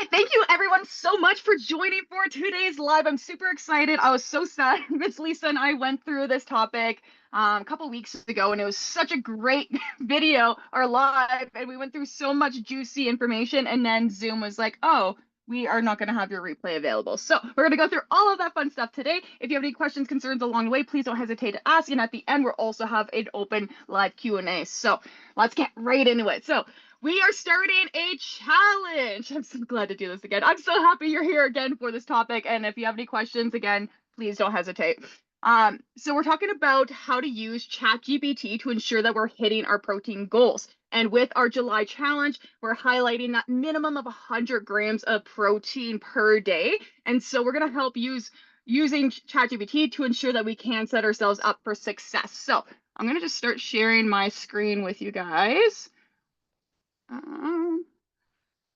right, thank you everyone so much for joining for today's live. I'm super excited. I was so sad Miss Lisa and I went through this topic a couple weeks ago, and it was such a great video or live, and we went through so much juicy information, and then Zoom was like, oh, we are not going to have your replay available. So we're going to go through all of that fun stuff today. If you have any questions, concerns along the way, please don't hesitate to ask. And at the end, we'll also have an open live Q&A. So let's get right into it. So we are starting a challenge. I'm so glad to do this again. I'm so happy you're here again for this topic. And if you have any questions, again, please don't hesitate. So we're talking about how to use ChatGPT to ensure that we're hitting our protein goals. And with our July challenge, we're highlighting that minimum of 100 grams of protein per day. And so we're going to help using ChatGPT to ensure that we can set ourselves up for success. So I'm going to just start sharing my screen with you guys. Let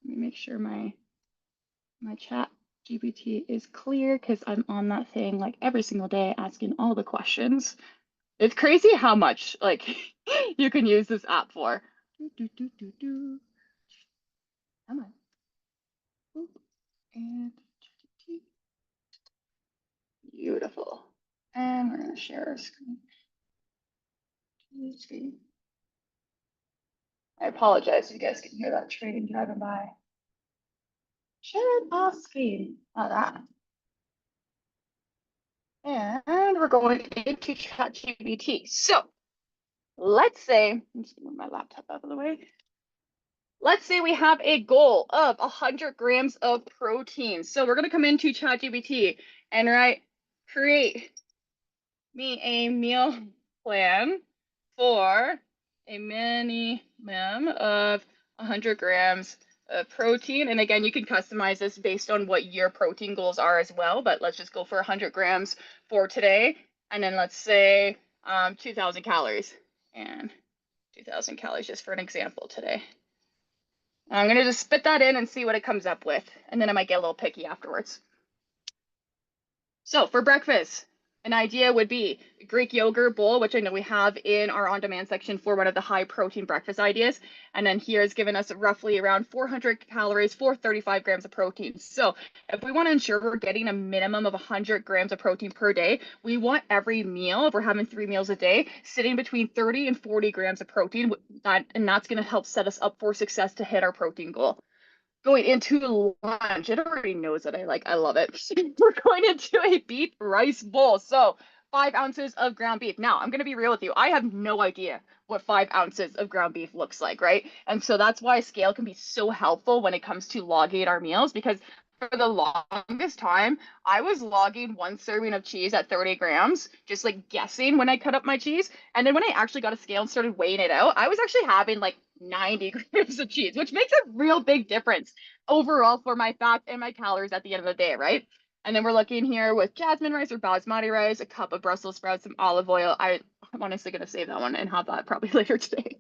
me make sure my chat GPT is clear because I'm on that thing like every single day asking all the questions. It's crazy how much like you can use this app for. Come on. And beautiful. And we're going to share our screen. I apologize if you guys can hear that train driving by. Share it off screen. Like that. And we're going into ChatGPT. So let's say, I'm just gonna move my laptop out of the way. Let's say we have a goal of 100 grams of protein. So we're gonna come into ChatGPT and write, create me a meal plan for a minimum of 100 grams of protein. And again, you can customize this based on what your protein goals are as well, but let's just go for 100 grams for today. And then let's say 2,000 calories and 2,000 calories just for an example today. And I'm going to just spit that in and see what it comes up with. And then I might get a little picky afterwards. So for breakfast, an idea would be Greek yogurt bowl, which I know we have in our on-demand section for one of the high protein breakfast ideas. And then here is given us roughly around 400 calories for 35 grams of protein. So if we want to ensure we're getting a minimum of 100 grams of protein per day, we want every meal, if we're having 3 meals a day, sitting between 30 and 40 grams of protein. And that's going to help set us up for success to hit our protein goal. Going into lunch, it already knows that I love it. We're going into a beef rice bowl. So 5 ounces of ground beef. Now, I'm going to be real with you. I have no idea what 5 ounces of ground beef looks like, right? And so that's why scale can be so helpful when it comes to logging our meals, because for the longest time, I was logging 1 serving of cheese at 30 grams, just like guessing when I cut up my cheese. And then when I actually got a scale and started weighing it out, I was actually having like 90 grams of cheese, which makes a real big difference overall for my fat and my calories at the end of the day, right? And then we're looking here with jasmine rice or basmati rice, a cup of Brussels sprouts, some olive oil. I'm honestly going to save that one and have that probably later today.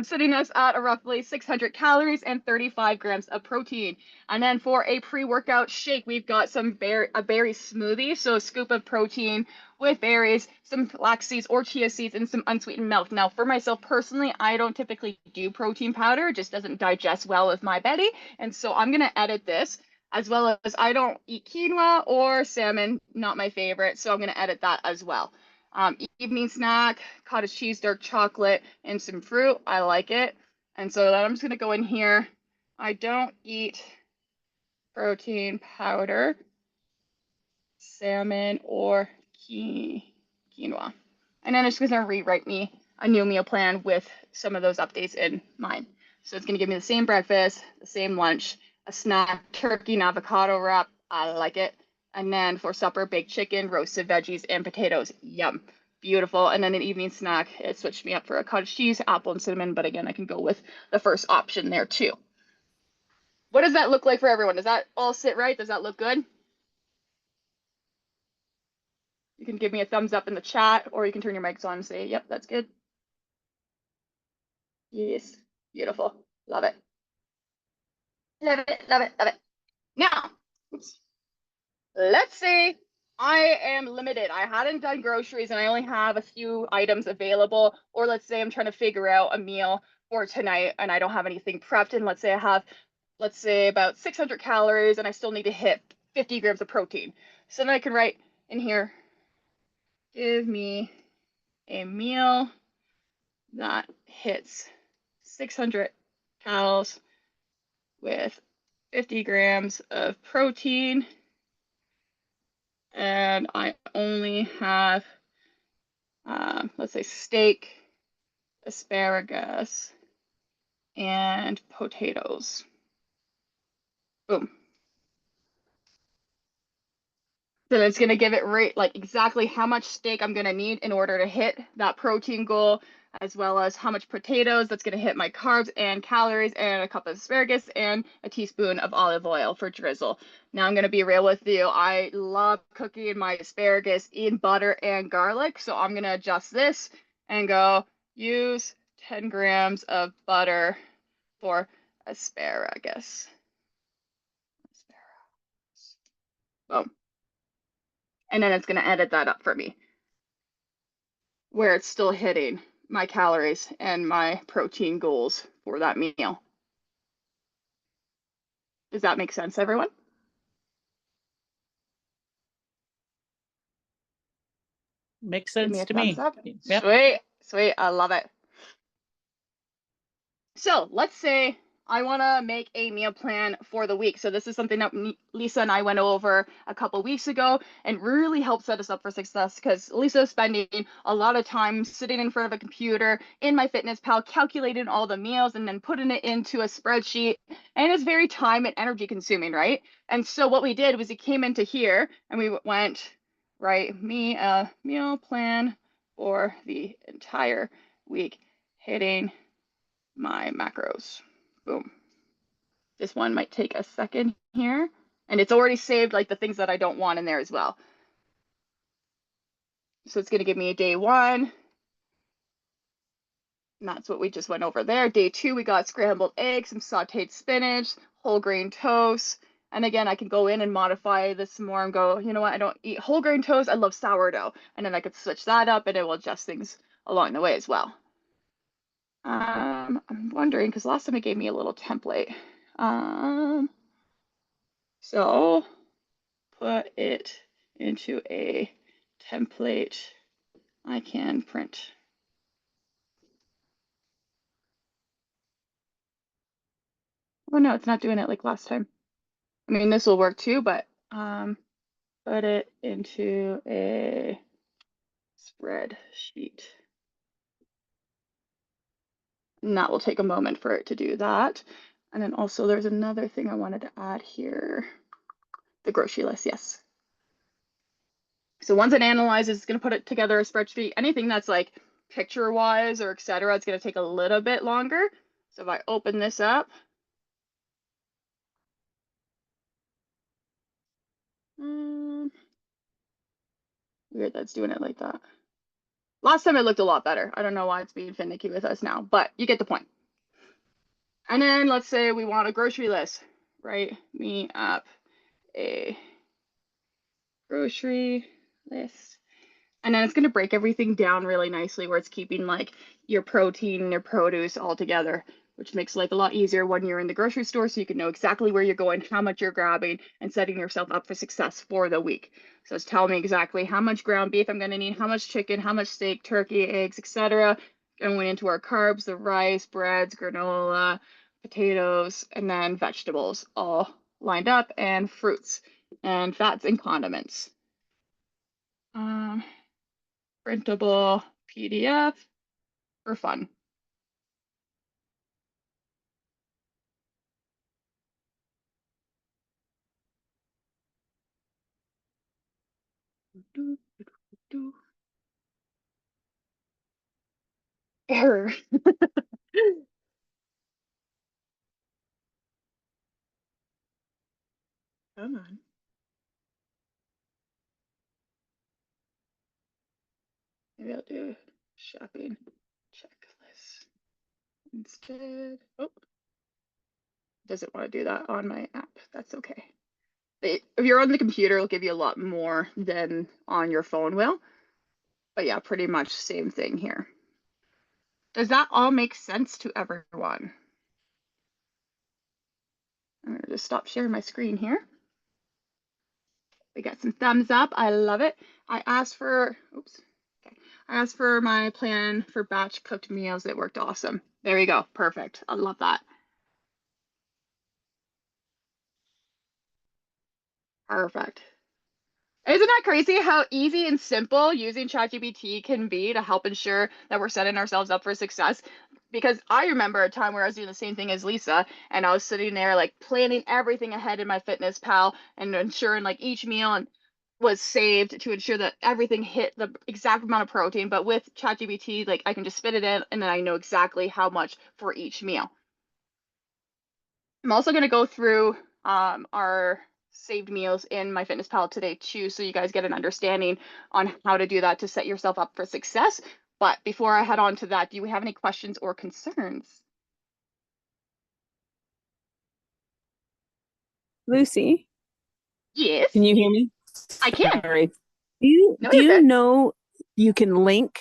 Sitting us at roughly 600 calories and 35 grams of protein. And then for a pre-workout shake, we've got a berry smoothie, so a scoop of protein with berries, some flax seeds or chia seeds, and some unsweetened milk. Now, for myself personally, I don't typically do protein powder. It just doesn't digest well with my belly. And so I'm going to edit this, as well as I don't eat quinoa or salmon, not my favorite. So I'm going to edit that as well. Evening snack, cottage cheese, dark chocolate, and some fruit. I like it. And so then I'm just going to go in here. I don't eat protein powder, salmon, or quinoa. And then it's going to rewrite me a new meal plan with some of those updates in mind. So it's going to give me the same breakfast, the same lunch, a snack, turkey and avocado wrap. I like it. And then for supper, baked chicken, roasted veggies, and potatoes. Yum. Beautiful. And then an evening snack, it switched me up for a cottage cheese, apple, and cinnamon. But again, I can go with the first option there too. What does that look like for everyone? Does that all sit right? Does that look good? You can give me a thumbs up in the chat, or you can turn your mics on and say, yep, that's good. Yes. Beautiful. Love it. Love it, love it, love it. Now, oops. Let's say I am limited. I hadn't done groceries and I only have a few items available. Or let's say I'm trying to figure out a meal for tonight and I don't have anything prepped. And let's say I have let's say about 600 calories, and I still need to hit 50 grams of protein. So then I can write in here, give me a meal that hits 600 calories with 50 grams of protein, and I only have, let's say, steak, asparagus, and potatoes. Boom. Then it's going to give it right, like exactly how much steak I'm going to need in order to hit that protein goal, as well as how much potatoes that's going to hit my carbs and calories, and a cup of asparagus and a teaspoon of olive oil for drizzle. Now I'm going to be real with you. I love cooking my asparagus in butter and garlic, so I'm going to adjust this and go use 10 grams of butter for asparagus. Boom. And then it's going to edit that up for me, where it's still hitting my calories and my protein goals for that meal. Does that make sense, everyone? Makes Give me sense a to thumbs me. up. Yep. Sweet, sweet. I love it. So let's say I want to make a meal plan for the week. So this is something that Lisa and I went over a couple weeks ago and really helped set us up for success, because Lisa's spending a lot of time sitting in front of a computer in MyFitnessPal, calculating all the meals and then putting it into a spreadsheet. And it's very time and energy consuming, right? And so what we did was we came into here and we went, write me a meal plan for the entire week, hitting my macros. Boom. This one might take a second here. And it's already saved like the things that I don't want in there as well. So it's going to give me a day one. And that's what we just went over there. Day two, we got scrambled eggs, some sauteed spinach, whole grain toast. And again, I can go in and modify this some more and go, you know what, I don't eat whole grain toast. I love sourdough. And then I could switch that up and it will adjust things along the way as well. I'm wondering, because last time it gave me a little template. So put it into a template I can print. Oh no, it's not doing it like last time. I mean, this will work too, but put it into a spreadsheet. And that will take a moment for it to do that. And then also there's another thing I wanted to add here. The grocery list, yes. So once it analyzes, it's going to put it together a spreadsheet. Anything that's like picture-wise or etc., it's going to take a little bit longer. So if I open this up, weird that's doing it like that. Last time it looked a lot better. I don't know why it's being finicky with us now, but you get the point. And then let's say we want a grocery list. Write me up a grocery list. And then it's going to break everything down really nicely, where it's keeping like your protein and your produce all together, which makes life a lot easier when you're in the grocery store, so you can know exactly where you're going, how much you're grabbing, and setting yourself up for success for the week. So it's telling me exactly how much ground beef I'm going to need, how much chicken, how much steak, turkey, eggs, etc. Going into our carbs, the rice, breads, granola, potatoes, and then vegetables all lined up, and fruits and fats and condiments. Printable PDF for fun. Error. Come on. Maybe I'll do shopping checklist instead. Oh, doesn't want to do that on my app. That's okay. If you're on the computer, it'll give you a lot more than on your phone will. But yeah, pretty much same thing here. Does that all make sense to everyone? I'm gonna just stop sharing my screen here. We got some thumbs up. I love it. I asked for, oops. Okay. I asked for my plan for batch cooked meals. It worked awesome. There you go. Perfect. I love that. Perfect. Isn't that crazy how easy and simple using ChatGPT can be to help ensure that we're setting ourselves up for success? Because I remember a time where I was doing the same thing as Lisa, and I was sitting there like planning everything ahead in my Fitness Pal and ensuring like each meal and was saved to ensure that everything hit the exact amount of protein. But with ChatGPT, like I can just spit it in and then I know exactly how much for each meal. I'm also going to go through our saved meals in my Fitness Pal today too, so you guys get an understanding on how to do that to set yourself up for success. But before I head on to that, do we have any questions or concerns? Lucy, Yes, can you hear me? I can. Sorry. Do you No, do you're you good. know you can link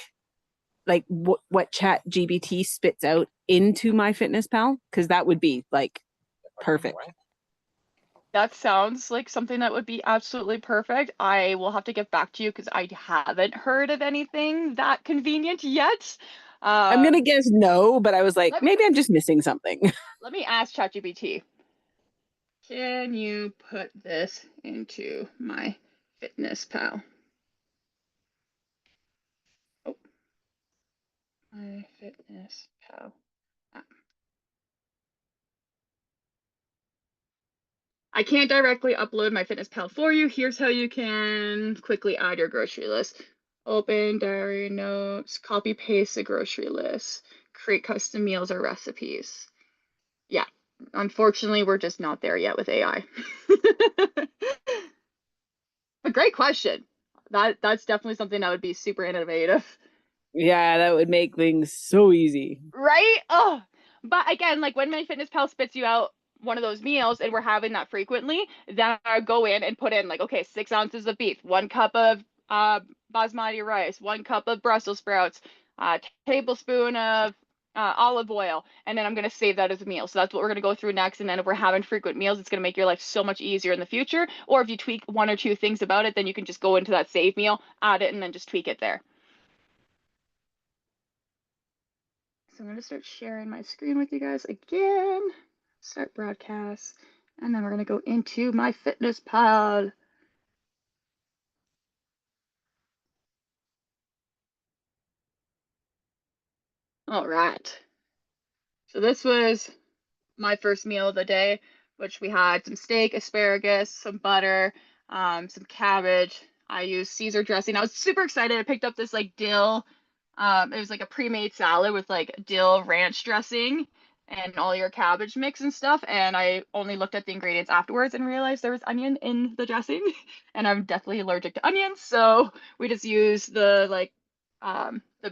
like what Chat GBT spits out into MyFitnessPal? Because that would be like perfect. That sounds like something that would be absolutely perfect. I will have to get back to you because I haven't heard of anything that convenient yet. I'm gonna Um, guess no, but I was like, let me maybe I'm just missing something. let me ask ChatGPT. Can you put this into my Fitness Pal? Oh, my Fitness Pal app. I can't directly upload my Fitness Pal for you. Here's how you can quickly add your grocery list. Open diary notes, copy paste the grocery list, create custom meals or recipes. Yeah, unfortunately, we're just not there yet with AI. A great question. That's definitely something that would be super innovative. Yeah, that would make things so easy. Right? Oh, but again, like when MyFitnessPal spits you out one of those meals and we're having that frequently, then I go in and put in like, okay, 6 ounces of beef, 1 cup of basmati rice, 1 cup of Brussels sprouts, a tablespoon of olive oil, and then I'm going to save that as a meal. So that's what we're going to go through next. And then if we're having frequent meals, it's going to make your life so much easier in the future. Or if you tweak one or two things about it, then you can just go into that save meal, add it, and then just tweak it there. So I'm going to start sharing my screen with you guys again. Start broadcast. And then we're going to go into my Fitness Pal. All right. So this was my first meal of the day, which we had some steak, asparagus, some butter, some cabbage. I used Caesar dressing. I was super excited. I picked up this like dill. It was like a pre-made salad with like dill ranch dressing and all your cabbage mix and stuff. And I only looked at the ingredients afterwards and realized there was onion in the dressing. And I'm deathly allergic to onions, so we just used the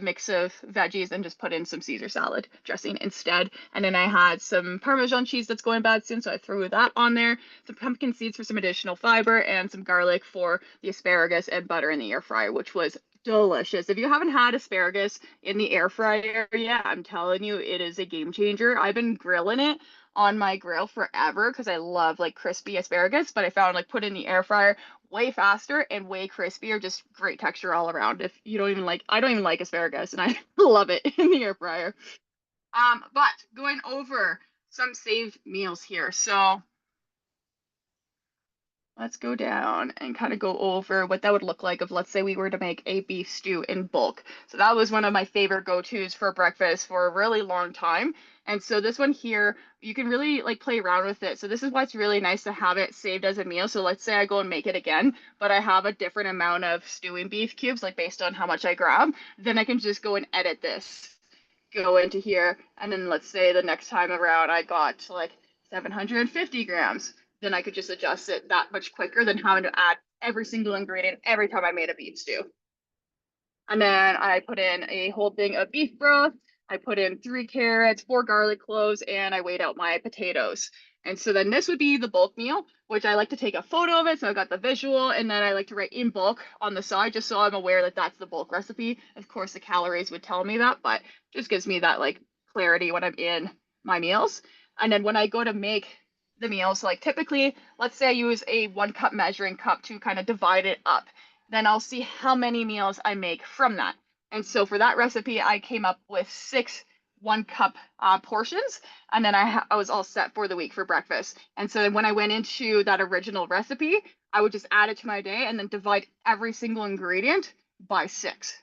mix of veggies and just put in some Caesar salad dressing instead. And then I had some Parmesan cheese that's going bad soon, so I threw that on there. Some pumpkin seeds for some additional fiber, and some garlic for the asparagus, and butter in the air fryer, which was delicious. If you haven't had asparagus in the air fryer yet, I'm telling you, it is a game changer. I've been grilling it on my grill forever because I love like crispy asparagus, but I found like put in the air fryer way faster and way crispier, just great texture all around. If you don't even like, I don't even like asparagus and I love it in the air fryer. But going over some saved meals here. So let's go down and kind of go over what that would look like if, let's say, we were to make a beef stew in bulk. So that was one of my favorite go-tos for breakfast for a really long time. And so this one here, you can really like play around with it. So this is why it's really nice to have it saved as a meal. So let's say I go and make it again, but I have a different amount of stewing beef cubes, like based on how much I grab, then I can just go and edit this, go into here, and then let's say the next time around I got like 750 grams, then I could just adjust it that much quicker than having to add every single ingredient every time I made a beef stew. And then I put in a whole thing of beef broth. I put in 3 carrots, 4 garlic cloves, and I weighed out my potatoes. And so then this would be the bulk meal, which I like to take a photo of it. So I got the visual, and then I like to write in bulk on the side just so I'm aware that that's the bulk recipe. Of course, the calories would tell me that, but just gives me that like clarity when I'm in my meals. And then when I go to make the meal. So like typically, let's say I use a 1 cup measuring cup to kind of divide it up. Then I'll see how many meals I make from that. And so for that recipe, I came up with 6 1 cup portions, and then I was all set for the week for breakfast. And so when I went into that original recipe, I would just add it to my day and then divide every single ingredient by 6.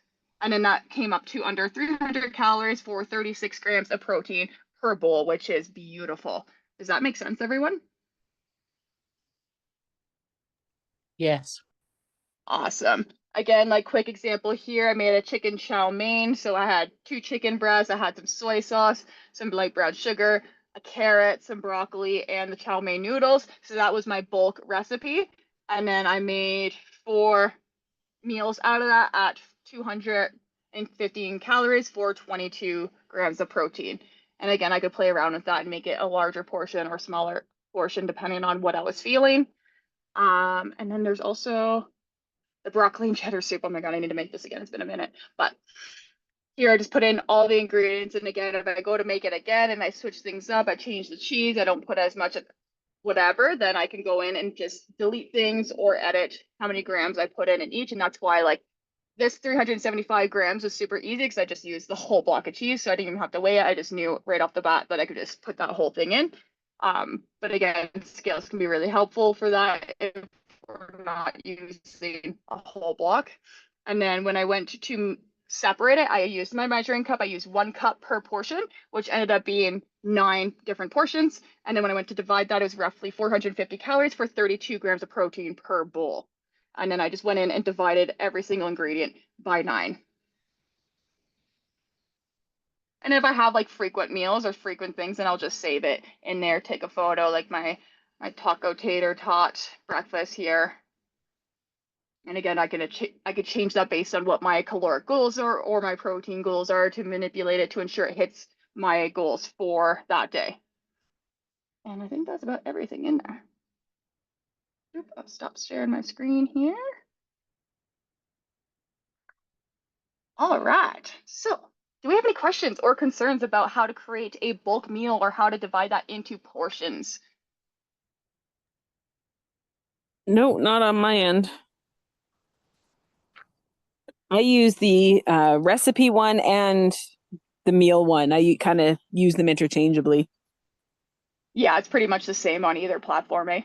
And then that came up to under 300 calories for 36 grams of protein per bowl, which is beautiful. Does that make sense, everyone? Yes. Awesome. Again, like quick example here, I made a chicken chow mein. So I had 2 chicken breasts, I had some soy sauce, some light brown sugar, a carrot, some broccoli, and the chow mein noodles. So that was my bulk recipe. And then I made 4 meals out of that at 215 calories for 22 grams of protein. And again, I could play around with that and make it a larger portion or smaller portion depending on what I was feeling. And then there's also the broccoli and cheddar soup. Oh my God, I need to make this again. It's been a minute. But here I just put in all the ingredients. And again, if I go to make it again and I switch things up, I change the cheese, I don't put as much of whatever, then I can go in and just delete things or edit how many grams I put in each. And that's why like this 375 grams was super easy because I just used the whole block of cheese. So I didn't even have to weigh it. I just knew right off the bat that I could just put that whole thing in. But again, scales can be really helpful for that if we're not using a whole block. And then when I went to separate it, I used my measuring cup. I used 1 cup per portion, which ended up being 9 different portions. And then when I went to divide that, it was roughly 450 calories for 32 grams of protein per bowl. And then I just went in and divided every single ingredient by 9. And if I have like frequent meals or frequent things, then I'll just save it in there, take a photo, like my taco tater tot breakfast here. And again, I could change that based on what my caloric goals are or my protein goals are to manipulate it to ensure it hits my goals for that day. And I think that's about everything in there. Oop, I'll stop sharing my screen here. All right. So, do we have any questions or concerns about how to create a bulk meal or how to divide that into portions? No, not on my end. I use the recipe one and the meal one. I kind of use them interchangeably. Yeah, it's pretty much the same on either platform, eh?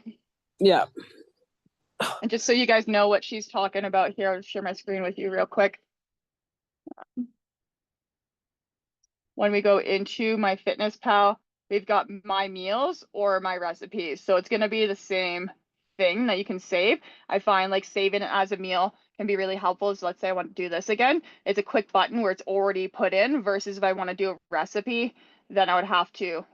Yeah. And just so you guys know what she's talking about here, I'll share my screen with you real quick. When we go into my Fitness Pal, we've got my meals or my recipes. So it's going to be the same thing that you can save. I find like saving it as a meal can be really helpful. So let's say I want to do this again. It's a quick button where it's already put in versus if I want to do a recipe, then I would have to,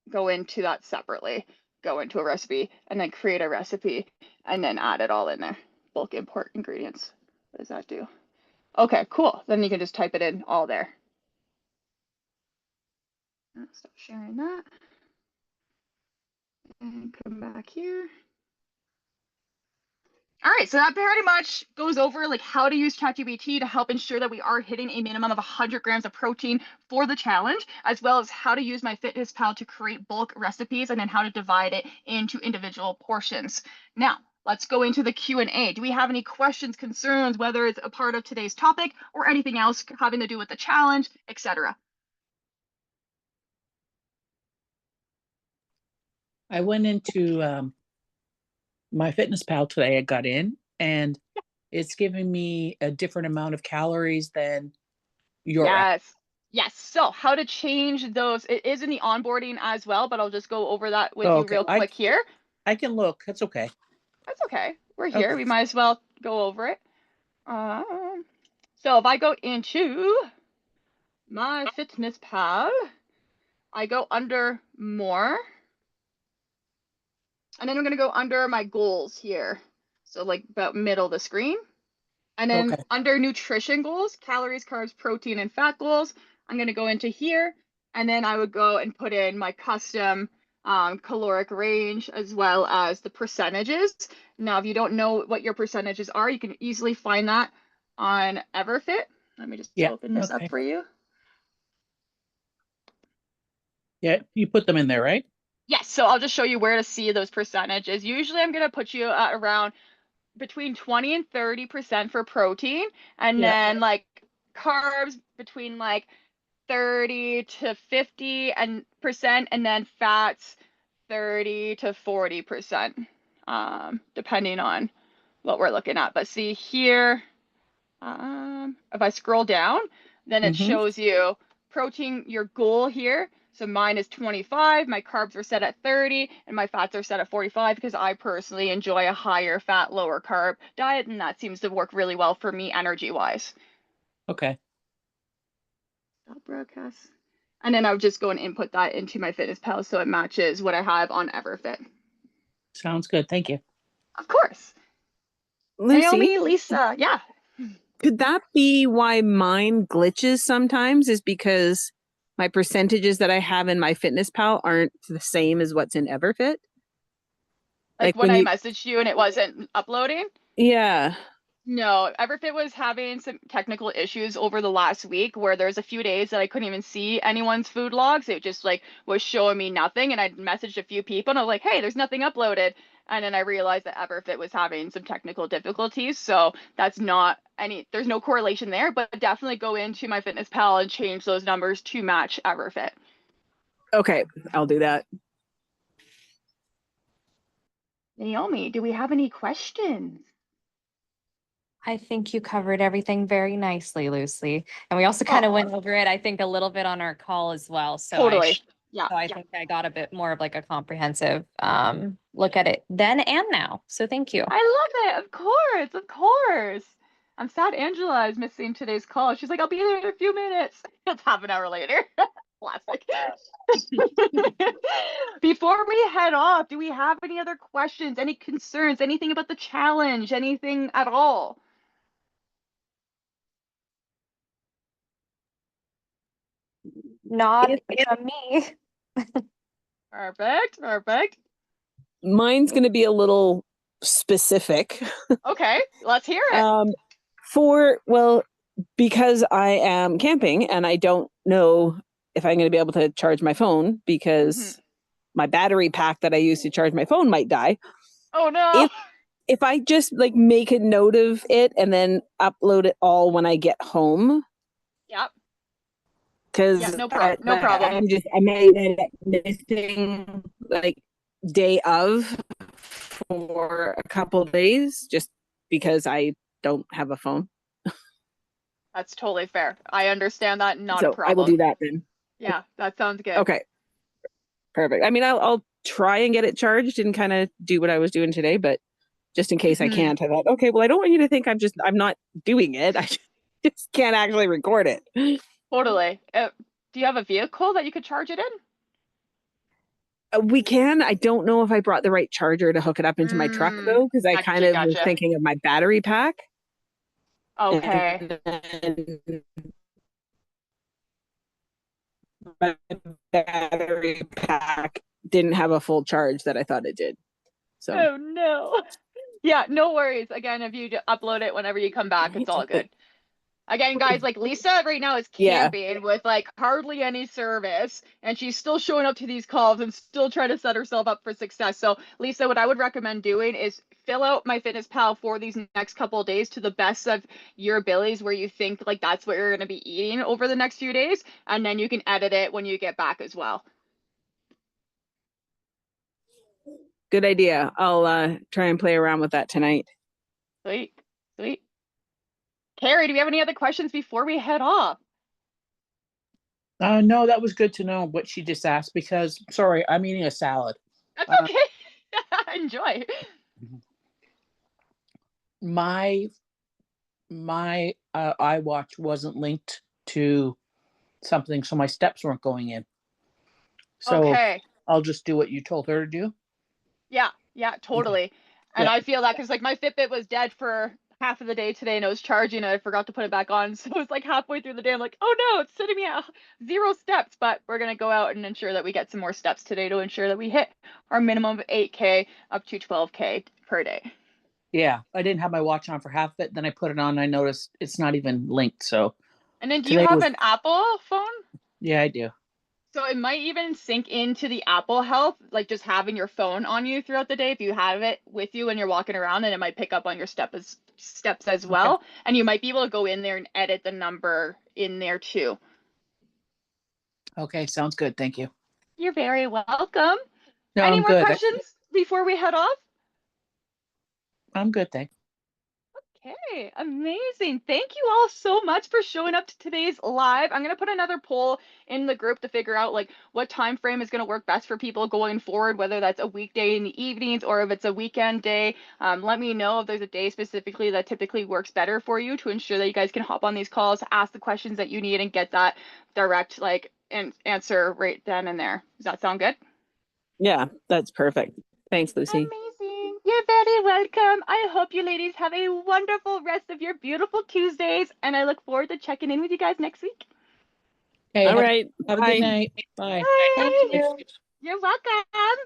go into that separately, go into a recipe and then create a recipe and then add it all in there. Bulk import ingredients. What does that do? Okay, cool. Then you can just type it in all there. Stop sharing that. And come back here. All right, so that pretty much goes over like how to use ChatGPT to help ensure that we are hitting a minimum of 100 grams of protein for the challenge, as well as how to use my Fitness Pal to create bulk recipes and then how to divide it into individual portions. Now, let's go into the Q&A. Do we have any questions, concerns, whether it's a part of today's topic or anything else having to do with the challenge, etc.? I went into my Fitness Pal today. I got in and it's giving me a different amount of calories than your app. Yes. So how to change those? It is in the onboarding as well, but I'll just go over that with Oh, you okay. real quick here. I can look. That's okay. That's okay. We're here. Okay. We might as well go over it. So if I go into my Fitness Pal, I go under more, and then I'm going to go under my goals here. So like about middle of the screen. And then Okay. under nutrition goals, calories, carbs, protein, and fat goals, I'm going to go into here. And then I would go and put in my custom caloric range as well as the percentages. Now, if you don't know what your percentages are, you can easily find that on Everfit. Let me just Yeah. open this up Okay. for you. Yeah. You put them in there, right? Yes, so I'll just show you where to see those percentages. Usually I'm going to put you at around between 20 and 30% for protein, and Yeah. then like carbs between like 30 to 50 and percent, and then fats 30 to 40%, depending on what we're looking at. But see here, if I scroll down, then it Mm-hmm. shows you protein, your goal here. So mine is 25, my carbs are set at 30, and my fats are set at 45 because I personally enjoy a higher fat, lower carb diet, and that seems to work really well for me energy-wise. Okay. Stop broadcast. And then I would just go and input that into my Fitness Pal so it matches what I have on Everfit. Sounds good. Thank you. Of course. Lucy, Naomi, Lisa, yeah. could that be why mine glitches sometimes? Is because my percentages that I have in my Fitness Pal aren't the same as what's in Everfit? Like Like when when I you, messaged you and it wasn't uploading. yeah. No, Everfit was having some technical issues over the last week where there's a few days that I couldn't even see anyone's food logs. It just like was showing me nothing. And I'd messaged a few people and I was like, hey, there's nothing uploaded. And then I realized that Everfit was having some technical difficulties. So that's not any, there's no correlation there, but definitely go into my Fitness Pal and change those numbers to match Everfit. Okay, I'll do that. Naomi, do we have any questions? I think you covered everything very nicely, Lucy. And we also kind of went over it, I think, a little bit on our call as well. So Totally. Yeah. I think I got a bit more of like a comprehensive look at it then and now. So thank you. I love it. Of course. Of course. I'm sad Angela is missing today's call. She's like, I'll be there in a few minutes. It's half an hour later. Classic. Before we head off, do we have any other questions, any concerns, anything about the challenge, anything at all? Not from me. Perfect. Perfect. Mine's going to be a little specific. Okay, let's hear it. Well, because I am camping and I don't know if I'm going to be able to charge my phone because my battery pack that I use to charge my phone might die. Oh no. If I just like make a note of it and then upload it all when I get home. Yep. Because Yeah, no problem. I made it missing like day of for a couple of days just because I don't have a phone. That's totally fair. I understand that. Not a So problem. I will do that then. Yeah, that sounds good. Okay. Perfect. I mean, I'll try and get it charged and kind of do what I was doing today, but just in case I can't, I thought, okay, well, I don't want you to think I'm not doing it. I just can't actually record it. Totally. Do you have a vehicle that you could charge it in? We can. I don't know if I brought the right charger to hook it up into my truck though, because I kind of was thinking of my battery pack. Okay. And my battery pack didn't have a full charge that I thought it did. So. Oh no. Yeah, no worries. Again, if you upload it whenever you come back, it's all good. Again, guys, like Lisa right now is camping with like hardly any service, and she's still showing up to these calls and still trying to set herself up for success. So, Lisa, what I would recommend doing is fill out my Fitness Pal for these next couple of days to the best of your abilities, where you think like that's what you're going to be eating over the next few days, and then you can edit it when you get back as well. Good idea. I'll try and play around with that tonight. Sweet, sweet. Carrie, do we have any other questions before we head off? No, that was good to know what she just asked because, sorry, I'm eating a salad. That's okay. Enjoy. My iWatch wasn't linked to something, so my steps weren't going in. So okay. I'll just do what you told her to do. Yeah, totally. And I feel that because like my Fitbit was dead for half of the day today and it was charging and I forgot to put it back on. So it was like halfway through the day, I'm like, oh no, it's sitting me at 0 steps. But we're going to go out and ensure that we get some more steps today to ensure that we hit our minimum of 8K up to 12K per day. Yeah, I didn't have my watch on for half of it. Then I put it on and I noticed it's not even linked. So. And then do you have an Apple phone? Yeah, I do. So it might even sink into the Apple Health, like just having your phone on you throughout the day if you have it with you when you're walking around, and it might pick up on your steps as well. And you might be able to go in there and edit the number in there too. Okay, sounds good. Thank you. You're very welcome. No, Any I'm more good. questions before we head off? I'm good, thanks. Okay, amazing. Thank you all so much for showing up to today's live. I'm gonna put another poll in the group to figure out like what time frame is gonna work best for people going forward, whether that's a weekday in the evenings or if it's a weekend day. Let me know if there's a day specifically that typically works better for you to ensure that you guys can hop on these calls, ask the questions that you need, and get that direct like answer right then and there. Does that sound good? Yeah, that's perfect. Thanks, Lucy. Amazing. You're very welcome. I hope you ladies have a wonderful rest of your beautiful Tuesdays, and I look forward to checking in with you guys next week. Hey, All right. have a Bye. good night. Bye. Bye. Thank you. You're welcome.